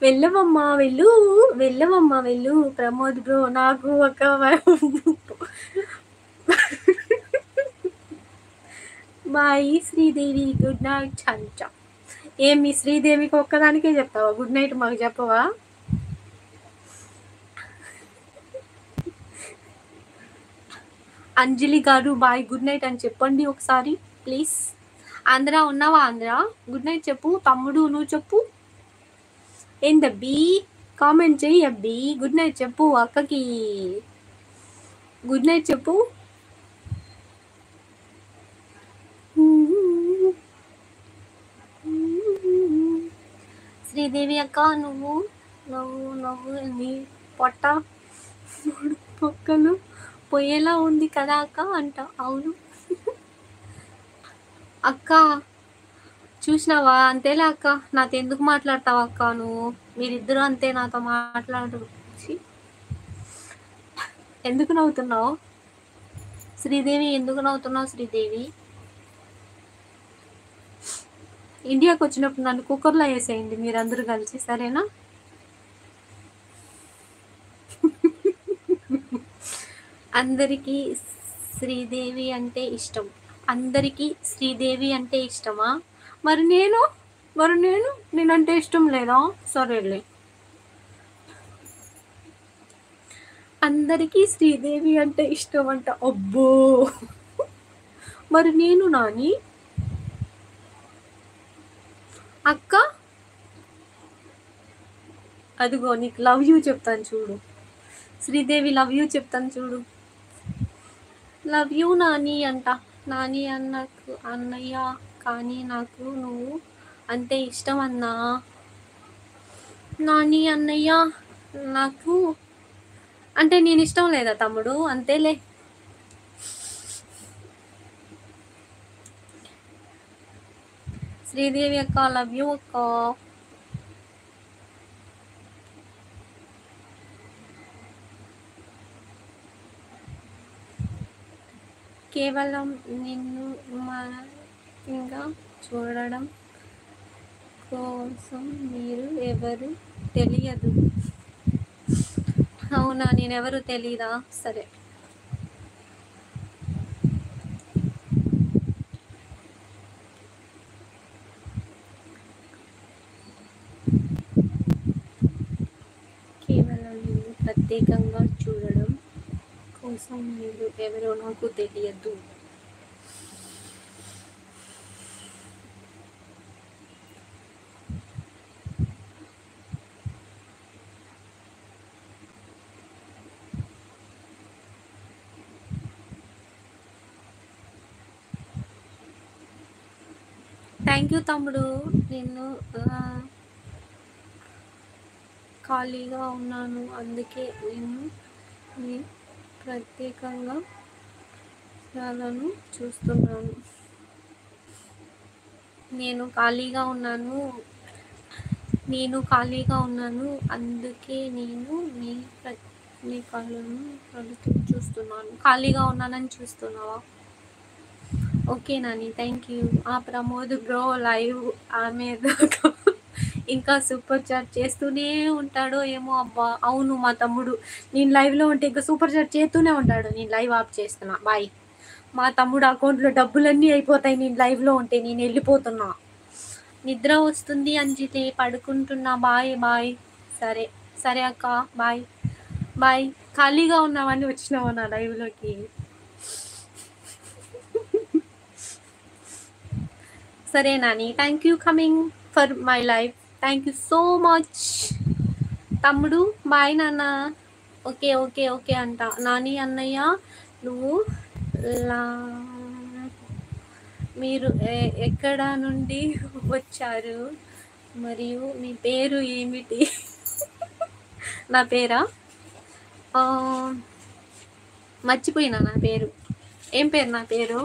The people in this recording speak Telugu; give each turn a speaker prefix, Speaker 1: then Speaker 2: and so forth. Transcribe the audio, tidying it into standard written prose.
Speaker 1: వెళ్ళవమ్మా వెళ్ళు, వెళ్ళవమ్మా వెళ్ళు ప్రమోద్ బ్రో. నాకు ఒక బాయ్ శ్రీదేవి, గుడ్ నైట్ చంచ. మీ శ్రీదేవికి ఒక్కదానికే చెప్తావా గుడ్ నైట్, మాకు చెప్పవా? అంజలి గారు బాయ్ గుడ్ నైట్ అని చెప్పండి ఒకసారి ప్లీజ్. ఆంధ్ర ఉన్నావా? ఆంధ్ర గుడ్ నైట్ చెప్పు. తమ్ముడు నువ్వు చెప్పు. ఏందబ్బి కామెంట్ చెయ్యి అబ్బి. గుడ్ నైట్ చెప్పు అక్కకి. గుడ్ నైట్ చెప్పు. శ్రీదేవి అక్క నువ్వు నవ్వు నవ్వు నీ పొట్ట మూడు పక్కలు పొయ్యేలా ఉంది కదా అక్క అంట. అవును అక్క చూసినావా? అంతేలే అక్క, నాతో ఎందుకు మాట్లాడతావు అక్క నువ్వు? మీరిద్దరూ అంతే, నాతో మాట్లాడు. ఎందుకు నవ్వుతున్నావు శ్రీదేవి? ఎందుకు నవ్వుతున్నావు శ్రీదేవి? ఇండియాకి వచ్చినప్పుడు నన్ను కుక్కర్లో వేసేయండి మీరందరూ కలిసి, సరేనా? అందరికీ శ్రీదేవి అంటే ఇష్టం. అందరికీ శ్రీదేవి అంటే ఇష్టమా? మరి నేనంటే ఇష్టం లేదా? సరేలే. అందరికీ శ్రీదేవి అంటే ఇష్టం అంట. అబ్బో మరి నేను నాని అక్క అదిగో నీకు లవ్ యూ చెప్తాను చూడు. శ్రీదేవి లవ్ యూ చెప్తాను చూడు. లవ్ యూ నాని అంట. నాని అన్నకు అన్నయ్య కానీ నాకు నువ్వు అంటే ఇష్టం అన్నా. నాని అన్నయ్య నాకు అంటే నేను ఇష్టం లేదా తమ్ముడు? అంతేలే. శ్రీదేవి అక్క లవ్ యూ అక్క. కేవలం నిన్ను మనగా చూడడం కోసం మీరు ఎవరు తెలియదు. అవునా, నేనెవరు తెలీదా? సరే. కేవలం నిన్ను ప్రత్యేకంగా చూడడం కోసం మీరు ఎవరో నాకు తెలియదు. థ్యాంక్ యూ తమ్ముడు. నేను ఖాళీగా ఉన్నాను అందుకే నేను ప్రత్యేకంగా చాలను చూస్తున్నాను. నేను ఖాళీగా ఉన్నాను అందుకే నేను నీ కళ్ళను కలుతూ చూస్తున్నాను. ఖాళీగా ఉన్నానని చూస్తున్నావా? Okay Nani thank you. ఆ ప్రమోద్ బ్రో లైవ్ ఆమె ఇంకా సూపర్ చాట్ చేస్తూనే ఉంటాడో ఏమో. అబ్బా అవును మా తమ్ముడు, నేను లైవ్లో ఉంటే ఇంకా సూపర్ చాట్ చేస్తూనే ఉంటాడు. నేను లైవ్ ఆఫ్ చేస్తున్నా బాయ్. మా తమ్ముడు అకౌంట్లో డబ్బులన్నీ అయిపోతాయి నేను లైవ్లో ఉంటే. నేను వెళ్ళిపోతున్నా, నిద్ర వస్తుంది అంజితే, పడుకుంటున్నా. Bye bye. సరే సరే అక్క బాయ్ బాయ్. ఖాళీగా ఉన్నావని వచ్చినావా నా లైవ్లోకి? సరే Nani thank you coming for my life. Thank you so much తమ్ముడు. బాయ్ నాన్న. ఓకే ఓకే ఓకే అంట. నాని అన్నయ్య నువ్వు మీరు ఎక్కడ నుండి వచ్చారు మరియు మీ పేరు ఏమిటి? నా పేరా? మర్చిపోయినా నా పేరు. ఏం పేరు నా పేరు?